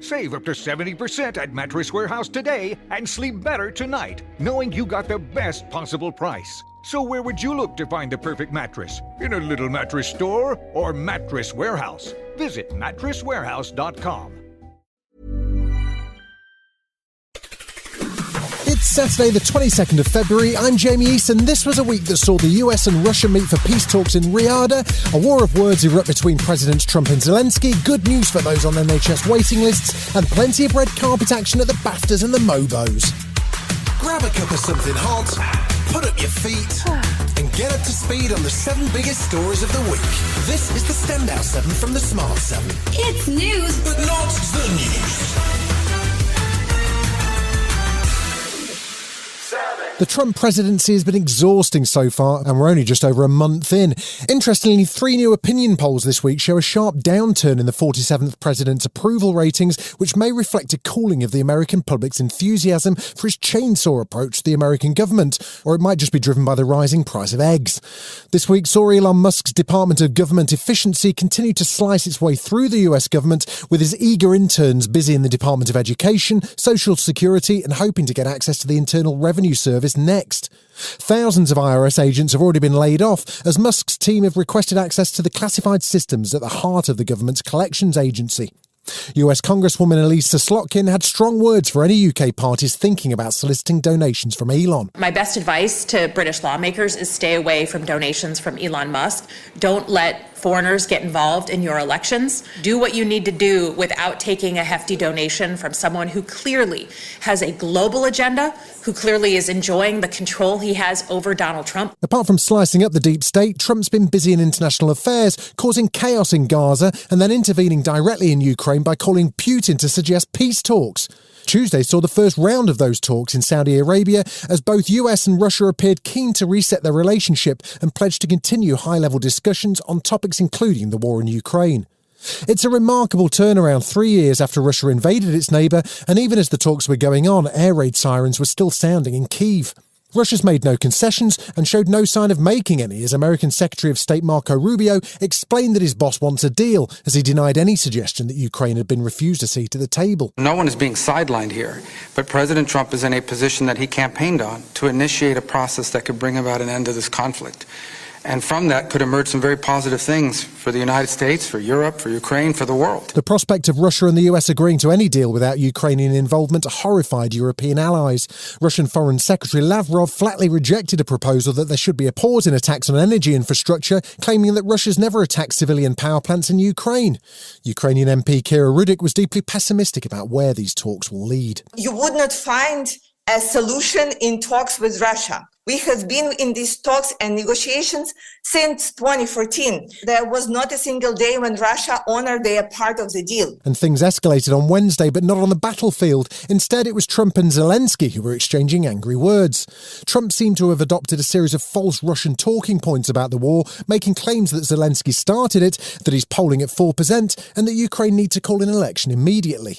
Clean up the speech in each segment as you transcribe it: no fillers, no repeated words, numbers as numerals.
Save up to 70% at Mattress Warehouse today and sleep better tonight, knowing you got the best possible price. So where would you look to find the perfect mattress? In a little mattress store or Mattress Warehouse? Visit mattresswarehouse.com. It's Saturday the 22nd of February. I'm Jamie East, and this was a week that saw the US and Russia meet for peace talks in Riyadh, a war of words erupt between Presidents Trump and Zelensky, good news for those on NHS waiting lists, and plenty of red carpet action at the BAFTAs and the Mobos. Grab a cup of something hot, put up your feet, and get up to speed on the 7 biggest stories of the week. This is the Standout 7 from the Smart 7. It's news, but not the news. The Trump presidency has been exhausting so far, and we're only just over a month in. Interestingly, 3 new opinion polls this week show a sharp downturn in the 47th president's approval ratings, which may reflect a cooling of the American public's enthusiasm for his chainsaw approach to the American government, or it might just be driven by the rising price of eggs. This week saw Elon Musk's Department of Government Efficiency continue to slice its way through the US government, with his eager interns busy in the Department of Education, Social Security, and hoping to get access to the Internal Revenue Service next. Thousands of IRS agents have already been laid off, as Musk's team have requested access to the classified systems at the heart of the government's collections agency. US Congresswoman Elisa Slotkin had strong words for any UK parties thinking about soliciting donations from Elon. My best advice to British lawmakers is stay away from donations from Elon Musk. Don't let foreigners get involved in your elections. Do what you need to do without taking a hefty donation from someone who clearly has a global agenda, who clearly is enjoying the control he has over Donald Trump. Apart from slicing up the deep state, Trump's been busy in international affairs, causing chaos in Gaza and then intervening directly in Ukraine by calling Putin to suggest peace talks. Tuesday saw the first round of those talks in Saudi Arabia, as both US and Russia appeared keen to reset their relationship and pledged to continue high-level discussions on topics including the war in Ukraine. It's a remarkable turnaround 3 years after Russia invaded its neighbour, and even as the talks were going on, air raid sirens were still sounding in Kyiv. Russia's made no concessions and showed no sign of making any, as American Secretary of State Marco Rubio explained that his boss wants a deal, as he denied any suggestion that Ukraine had been refused a seat at the table. No one is being sidelined here, but President Trump is in a position that he campaigned on to initiate a process that could bring about an end to this conflict. And from that could emerge some very positive things for the United States, for Europe, for Ukraine, for the world. The prospect of Russia and the US agreeing to any deal without Ukrainian involvement horrified European allies. Russian Foreign Secretary Lavrov flatly rejected a proposal that there should be a pause in attacks on energy infrastructure, claiming that Russia's never attacked civilian power plants in Ukraine. Ukrainian MP Kira Rudik was deeply pessimistic about where these talks will lead. You would not find a solution in talks with Russia. We have been in these talks and negotiations since 2014. There was not a single day when Russia honored their part of the deal. And things escalated on Wednesday, but not on the battlefield. Instead, it was Trump and Zelensky who were exchanging angry words. Trump seemed to have adopted a series of false Russian talking points about the war, making claims that Zelensky started it, that he's polling at 4%, and that Ukraine needs to call an election immediately.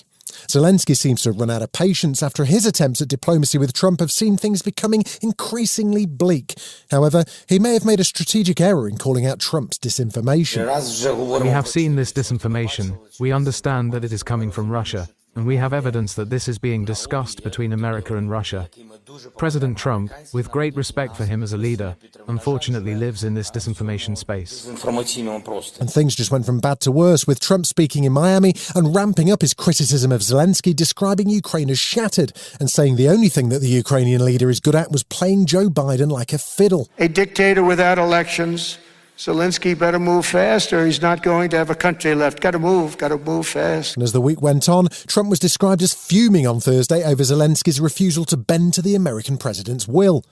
Zelensky seems to have run out of patience after his attempts at diplomacy with Trump have seen things becoming increasingly bleak. However, he may have made a strategic error in calling out Trump's disinformation. We have seen this disinformation. We understand that it is coming from Russia, and we have evidence that this is being discussed between America and Russia. President Trump, with great respect for him as a leader, unfortunately lives in this disinformation space. And things just went from bad to worse, with Trump speaking in Miami and ramping up his criticism of Zelensky, describing Ukraine as shattered and saying the only thing that the Ukrainian leader is good at was playing Joe Biden like a fiddle. A dictator without elections. Zelensky better move fast or he's not going to have a country left. Got to move fast. And as the week went on, Trump was described as fuming on Thursday over Zelensky's refusal to bend to the American president's will.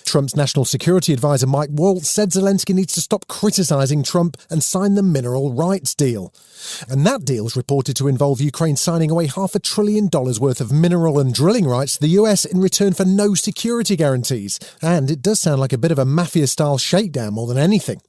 Trump's national security advisor Mike Waltz said Zelensky needs to stop criticising Trump and sign the mineral rights deal. And that deal is reported to involve Ukraine signing away $500 billion worth of mineral and drilling rights to the US in return for no security guarantees. And it does sound like a bit of a mafia-style shakedown more than anything.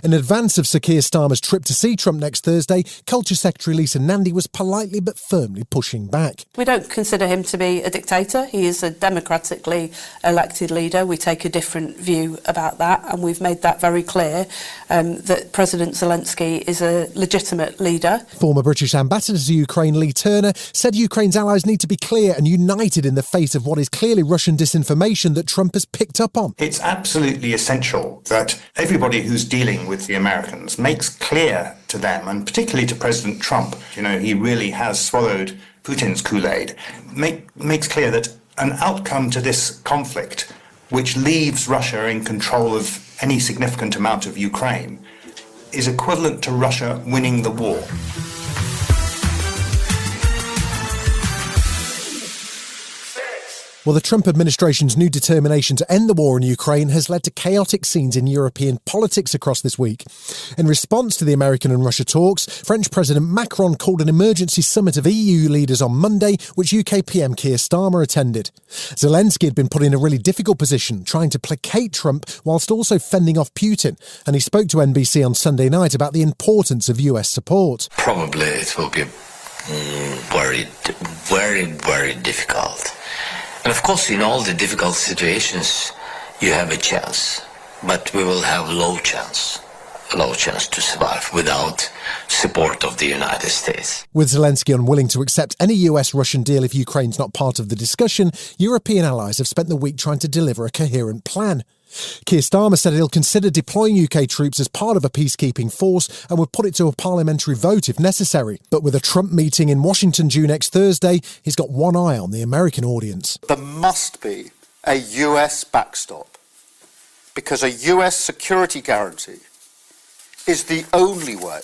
In advance of Sir Keir Starmer's trip to see Trump next Thursday, Culture Secretary Lisa Nandy was politely but firmly pushing back. We don't consider him to be a dictator. He is a democratically elected leader. We take a different view about that, and we've made that very clear, that President Zelensky is a legitimate leader. Former British Ambassador to Ukraine Lee Turner said Ukraine's allies need to be clear and united in the face of what is clearly Russian disinformation that Trump has picked up on. It's absolutely essential that everybody who's dealing with the Americans makes clear to them, and particularly to President Trump, he really has swallowed Putin's Kool-Aid, makes clear that an outcome to this conflict which leaves Russia in control of any significant amount of Ukraine is equivalent to Russia winning the war. Well, the Trump administration's new determination to end the war in Ukraine has led to chaotic scenes in European politics across this week. In response to the American and Russia talks, French President Macron called an emergency summit of EU leaders on Monday, which UK PM Keir Starmer attended. Zelensky had been put in a really difficult position, trying to placate Trump whilst also fending off Putin, and he spoke to NBC on Sunday night about the importance of US support. Probably it will be very, very, very difficult. And of course, in all the difficult situations, you have a chance, but we will have a low chance to survive without support of the United States. With Zelensky unwilling to accept any US-Russian deal if Ukraine's not part of the discussion, European allies have spent the week trying to deliver a coherent plan. Keir Starmer said he'll consider deploying UK troops as part of a peacekeeping force and would put it to a parliamentary vote if necessary. But with a Trump meeting in Washington due next Thursday, he's got one eye on the American audience. There must be a US backstop, because a US security guarantee is the only way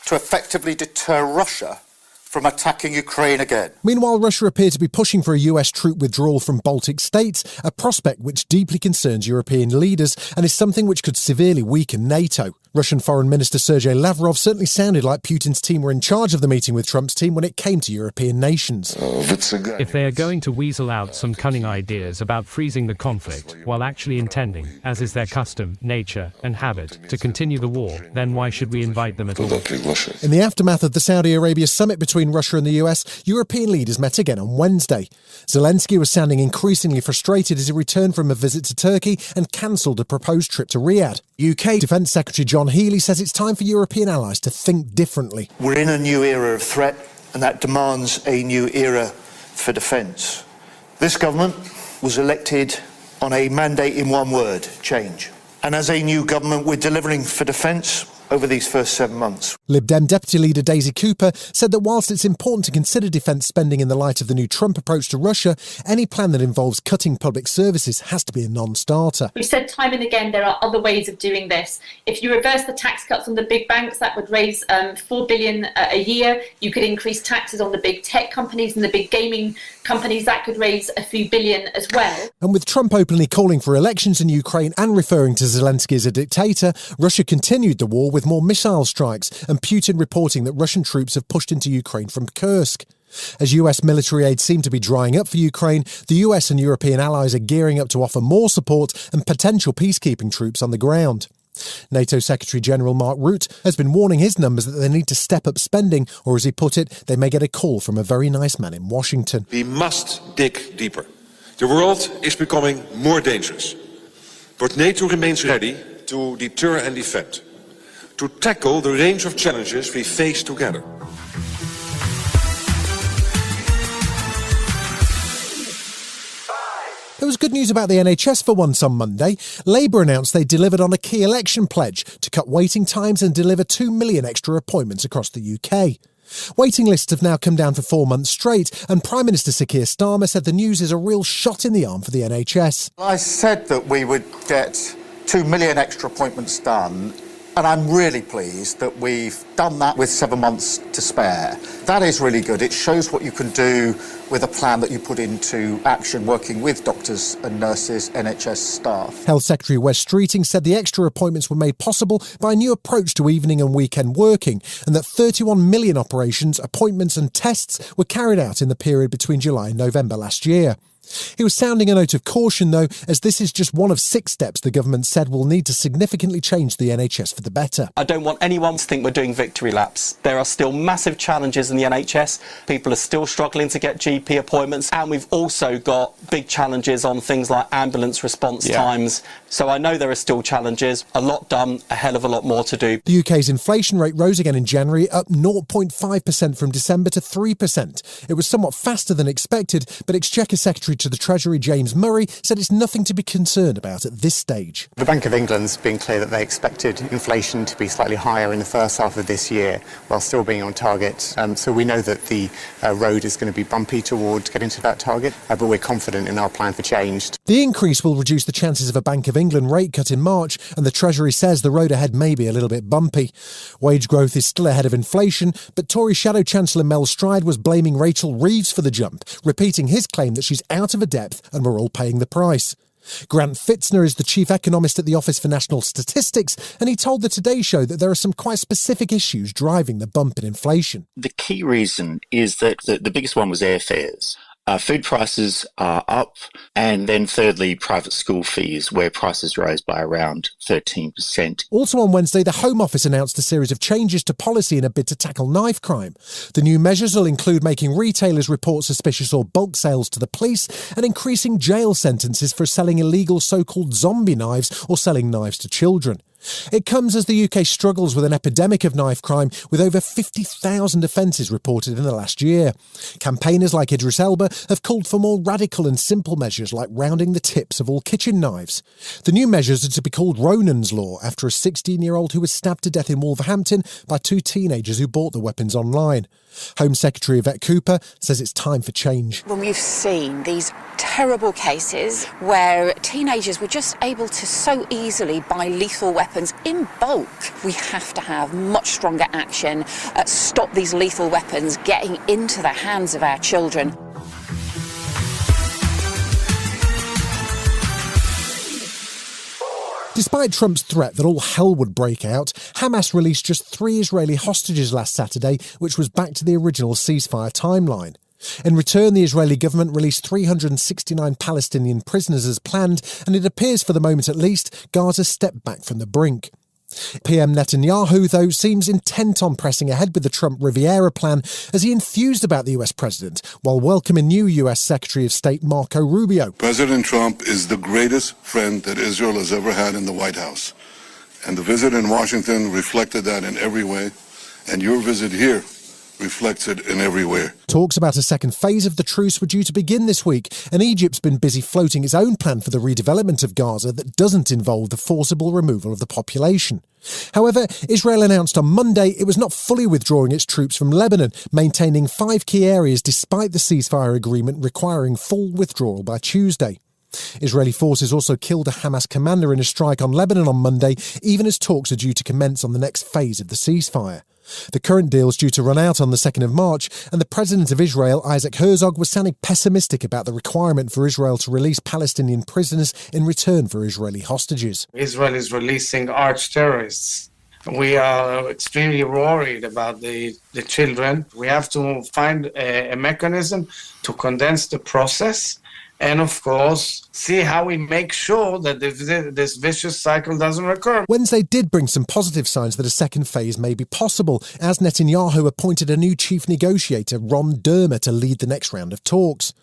to effectively deter Russia from attacking Ukraine again. Meanwhile, Russia appeared to be pushing for a US troop withdrawal from Baltic states, a prospect which deeply concerns European leaders and is something which could severely weaken NATO. Russian Foreign Minister Sergei Lavrov certainly sounded like Putin's team were in charge of the meeting with Trump's team when it came to European nations. If they are going to weasel out some cunning ideas about freezing the conflict, while actually intending, as is their custom, nature, and habit, to continue the war, then why should we invite them at all? In the aftermath of the Saudi Arabia summit between Russia and the US, European leaders met again on Wednesday. Zelensky was sounding increasingly frustrated as he returned from a visit to Turkey and cancelled a proposed trip to Riyadh. UK Defence Secretary John Healey says it's time for European allies to think differently. We're in a new era of threat, and that demands a new era for defence. This government was elected on a mandate in one word: change. And as a new government, we're delivering for defence over these first 7 months. Lib Dem Deputy Leader Daisy Cooper said that whilst it's important to consider defence spending in the light of the new Trump approach to Russia, any plan that involves cutting public services has to be a non-starter. We've said time and again there are other ways of doing this. If you reverse the tax cuts on the big banks, that would raise $4 billion a year. You could increase taxes on the big tech companies and the big gaming companies. That could raise a few billion as well. And with Trump openly calling for elections in Ukraine and referring to Zelensky as a dictator, Russia continued the war with more missile strikes, and Putin reporting that Russian troops have pushed into Ukraine from Kursk. As US military aid seemed to be drying up for Ukraine, the US and European allies are gearing up to offer more support and potential peacekeeping troops on the ground. NATO Secretary-General Mark Rutte has been warning his numbers that they need to step up spending, or as he put it, they may get a call from a very nice man in Washington. We must dig deeper. The world is becoming more dangerous. But NATO remains ready to deter and defend, to tackle the range of challenges we face together. There was good news about the NHS for once on Monday. Labour announced they delivered on a key election pledge to cut waiting times and deliver 2 million extra appointments across the UK. Waiting lists have now come down for 4 months straight, and Prime Minister Sir Keir Starmer said the news is a real shot in the arm for the NHS. I said that we would get 2 million extra appointments done, and I'm really pleased that we've done that with 7 months to spare. That is really good. It shows what you can do with a plan that you put into action, working with doctors and nurses, NHS staff. Health Secretary Wes Streeting said the extra appointments were made possible by a new approach to evening and weekend working, and that 31 million operations, appointments and tests were carried out in the period between July and November last year. He was sounding a note of caution, though, as this is just one of 6 steps the government said will need to significantly change the NHS for the better. I don't want anyone to think we're doing victory laps. There are still massive challenges in the NHS. People are still struggling to get GP appointments, and we've also got big challenges on things like ambulance response times. So I know there are still challenges, a lot done, a hell of a lot more to do. The UK's inflation rate rose again in January, up 0.5% from December to 3%. It was somewhat faster than expected, but Exchequer Secretary to the Treasury, James Murray, said it's nothing to be concerned about at this stage. The Bank of England's been clear that they expected inflation to be slightly higher in the first half of this year, while still being on target. So we know that the road is going to be bumpy towards getting to that target, but we're confident in our plan for change. The increase will reduce the chances of a Bank of England rate cut in March, and the Treasury says the road ahead may be a little bit bumpy. Wage growth is still ahead of inflation, but Tory Shadow Chancellor Mel Stride was blaming Rachel Reeves for the jump, repeating his claim that she's out of a depth and we're all paying the price. Grant Fitzner is the chief economist at the Office for National Statistics, and he told the Today Show that there are some quite specific issues driving the bump in inflation. The key reason is that the biggest one was airfares. Food prices are up, and then thirdly, private school fees, where prices rose by around 13%. Also on Wednesday, the Home Office announced a series of changes to policy in a bid to tackle knife crime. The new measures will include making retailers report suspicious or bulk sales to the police and increasing jail sentences for selling illegal so-called zombie knives or selling knives to children. It comes as the UK struggles with an epidemic of knife crime, with over 50,000 offences reported in the last year. Campaigners like Idris Elba have called for more radical and simple measures like rounding the tips of all kitchen knives. The new measures are to be called Ronan's Law, after a 16-year-old who was stabbed to death in Wolverhampton by 2 teenagers who bought the weapons online. Home Secretary Yvette Cooper says it's time for change. When we've seen these terrible cases where teenagers were just able to so easily buy lethal weapons in bulk, we have to have much stronger action, stop these lethal weapons getting into the hands of our children. Despite Trump's threat that all hell would break out, Hamas released just 3 Israeli hostages last Saturday, which was back to the original ceasefire timeline. In return, the Israeli government released 369 Palestinian prisoners as planned, and it appears, for the moment at least, Gaza stepped back from the brink. PM Netanyahu, though, seems intent on pressing ahead with the Trump Riviera plan, as he enthused about the US president, while welcoming new US Secretary of State Marco Rubio. President Trump is the greatest friend that Israel has ever had in the White House. And the visit in Washington reflected that in every way, and your visit here reflects it in every way. Talks about a second phase of the truce were due to begin this week, and Egypt's been busy floating its own plan for the redevelopment of Gaza that doesn't involve the forcible removal of the population. However, Israel announced on Monday it was not fully withdrawing its troops from Lebanon, maintaining 5 key areas despite the ceasefire agreement requiring full withdrawal by Tuesday. Israeli forces also killed a Hamas commander in a strike on Lebanon on Monday, even as talks are due to commence on the next phase of the ceasefire. The current deal is due to run out on the 2nd of March, and the President of Israel, Isaac Herzog, was sounding pessimistic about the requirement for Israel to release Palestinian prisoners in return for Israeli hostages. Israel is releasing arch-terrorists. We are extremely worried about the children. We have to find a mechanism to condense the process and, of course, see how we make sure that this vicious cycle doesn't recur. Wednesday did bring some positive signs that a second phase may be possible, as Netanyahu appointed a new chief negotiator, Ron Dermer, to lead the next round of talks.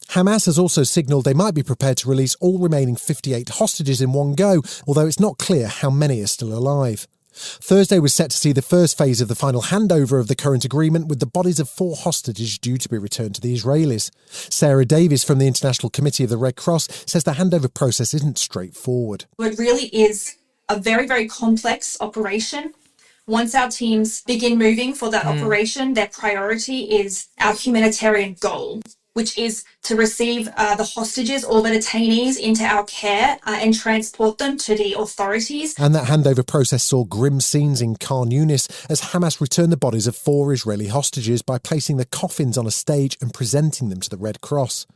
Hamas has also signalled they might be prepared to release all remaining 58 hostages in one go, although it's not clear how many are still alive. Thursday was set to see the first phase of the final handover of the current agreement, with the bodies of 4 hostages due to be returned to the Israelis. Sarah Davies from the International Committee of the Red Cross says the handover process isn't straightforward. It really is a very, very complex operation. Once our teams begin moving for that operation, their priority is our humanitarian goal, which is to receive the hostages or the detainees into our care and transport them to the authorities. And that handover process saw grim scenes in Khan Yunis as Hamas returned the bodies of 4 Israeli hostages by placing the coffins on a stage and presenting them to the Red Cross.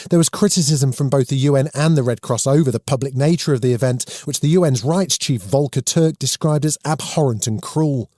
There was criticism from both the UN and the Red Cross over the public nature of the event, which the UN's rights chief Volker Turk described as abhorrent and cruel.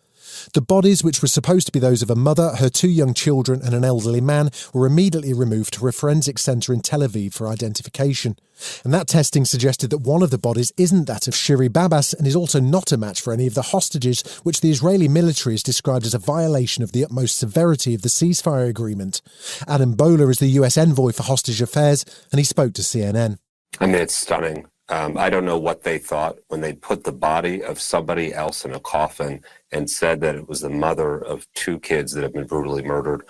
The bodies, which were supposed to be those of a mother, her 2 young children and an elderly man, were immediately removed to a forensic centre in Tel Aviv for identification. And that testing suggested that one of the bodies isn't that of Shiri Babas and is also not a match for any of the hostages, which the Israeli military has described as a violation of the utmost severity of the ceasefire agreement. Adam Boehler is the US envoy for hostage affairs, and he spoke to CNN. I mean, it's stunning. I don't know what they thought when they put the body of somebody else in a coffin and said that it was the mother of 2 kids that have been brutally murdered,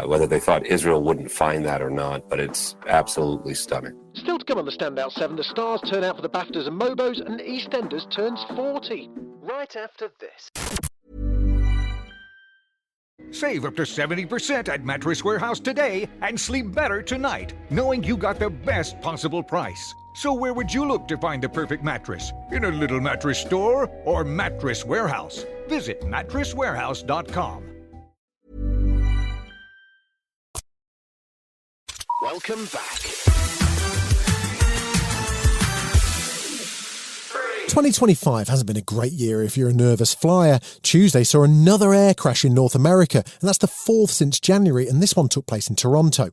whether they thought Israel wouldn't find that or not, but it's absolutely stunning. Still to come on the Standout 7, the stars turn out for the BAFTAs and Mobos, and EastEnders turns 40. Right after this. Save up to 70% at Mattress Warehouse today and sleep better tonight, knowing you got the best possible price. So where would you look to find the perfect mattress? In a little mattress store or Mattress Warehouse? Visit mattresswarehouse.com. Welcome back. 2025 hasn't been a great year if you're a nervous flyer. Tuesday saw another air crash in North America, and that's the 4th since January, and this one took place in Toronto.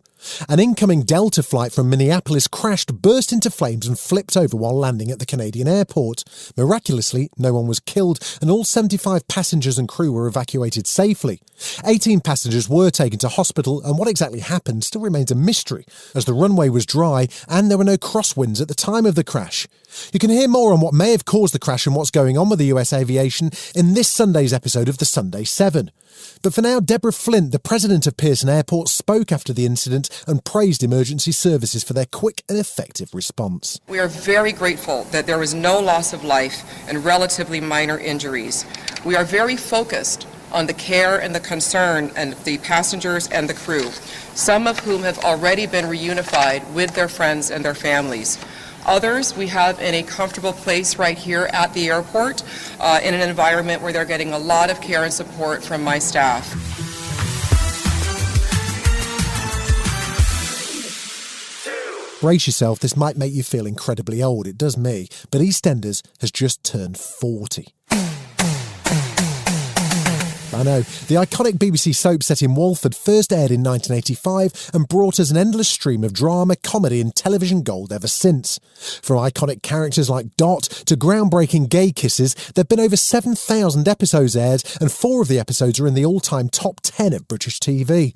An incoming Delta flight from Minneapolis crashed, burst into flames and flipped over while landing at the Canadian airport. Miraculously, no one was killed, and all 75 passengers and crew were evacuated safely. 18 passengers were taken to hospital, and what exactly happened still remains a mystery, as the runway was dry and there were no crosswinds at the time of the crash. You can hear more on what may have caused the crash and what's going on with the US aviation in this Sunday's episode of the Sunday 7. But for now, Deborah Flint, the president of Pearson Airport, spoke after the incident and praised emergency services for their quick and effective response. We are very grateful that there was no loss of life and relatively minor injuries. We are very focused on the care and the concern and the passengers and the crew, some of whom have already been reunified with their friends and their families. Others we have in a comfortable place right here at the airport in an environment where they're getting a lot of care and support from my staff. Brace yourself, this might make you feel incredibly old, it does me, but EastEnders has just turned 40. I know. The iconic BBC soap set in Walford first aired in 1985 and brought us an endless stream of drama, comedy and television gold ever since. From iconic characters like Dot to groundbreaking gay kisses, there have been over 7,000 episodes aired, and 4 of the episodes are in the all-time top 10 of British TV.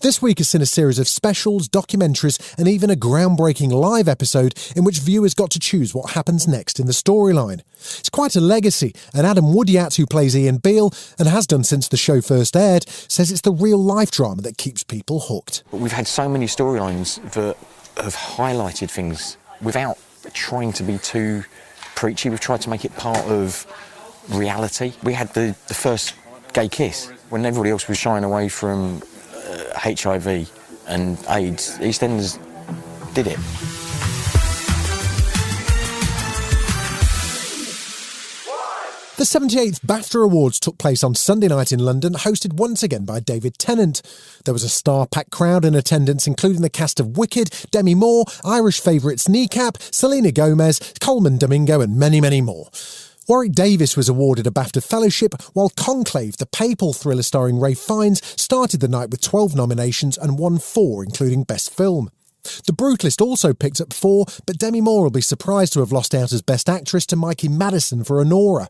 This week has seen a series of specials, documentaries and even a groundbreaking live episode in which viewers got to choose what happens next in the storyline. It's quite a legacy, and Adam Woodyat, who plays Ian Beale and has done since the show first aired, says it's the real-life drama that keeps people hooked. We've had so many storylines that have highlighted things without trying to be too preachy. We've tried to make it part of reality. We had the first gay kiss when everybody else was shying away from HIV and AIDS. EastEnders did it. The 78th BAFTA Awards took place on Sunday night in London, hosted once again by David Tennant. There was a star-packed crowd in attendance, including the cast of Wicked, Demi Moore, Irish favourites Kneecap, Selena Gomez, Coleman Domingo and many, many more. Warwick Davis was awarded a BAFTA Fellowship, while Conclave, the papal thriller starring Ralph Fiennes, started the night with 12 nominations and won 4, including Best Film. The Brutalist also picked up 4, but Demi Moore will be surprised to have lost out as Best Actress to Mikey Madison for Honora.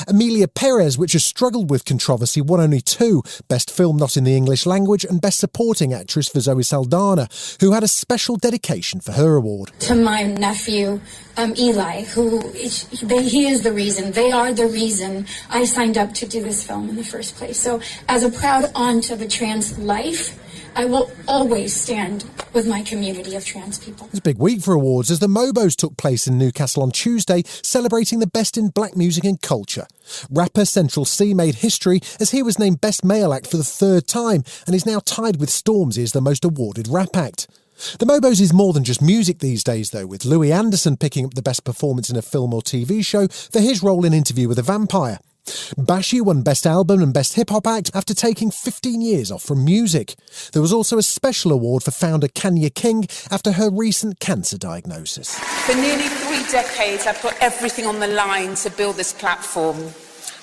Emilia Perez, which has struggled with controversy, won only 2, Best Film Not in the English Language and Best Supporting Actress for Zoe Saldana, who had a special dedication for her award. To my nephew, Eli, he is the reason, they are the reason I signed up to do this film in the first place. So as a proud aunt of a trans life, I will always stand with my community of trans people. It's a big week for awards as the Mobos took place in Newcastle on Tuesday, celebrating the best in black music and culture. Rapper Central C made history as he was named Best Male Act for the 3rd time and is now tied with Stormzy as the most awarded rap act. The Mobos is more than just music these days though, with Louis Anderson picking up the best performance in a film or TV show for his role in Interview with a Vampire. Bashi won Best Album and Best Hip Hop Act after taking 15 years off from music. There was also a special award for founder Kanye King after her recent cancer diagnosis. For nearly 3 decades, I've put everything on the line to build this platform.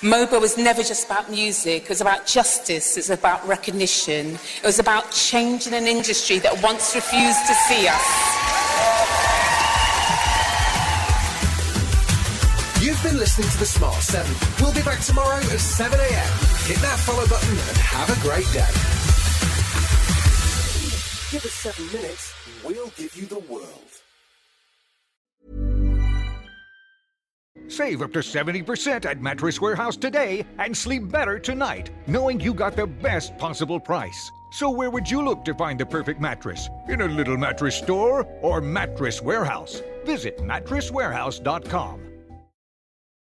Mobo was never just about music, it was about justice, it was about recognition, it was about changing an industry that once refused to see us. You've been listening to The Smart 7. We'll be back tomorrow at 7 a.m. Hit that follow button and have a great day. Give us 7 minutes, we'll give you the world. Save up to 70% at Mattress Warehouse today and sleep better tonight, knowing you got the best possible price. So where would you look to find the perfect mattress? In a little mattress store or Mattress Warehouse? Visit mattresswarehouse.com.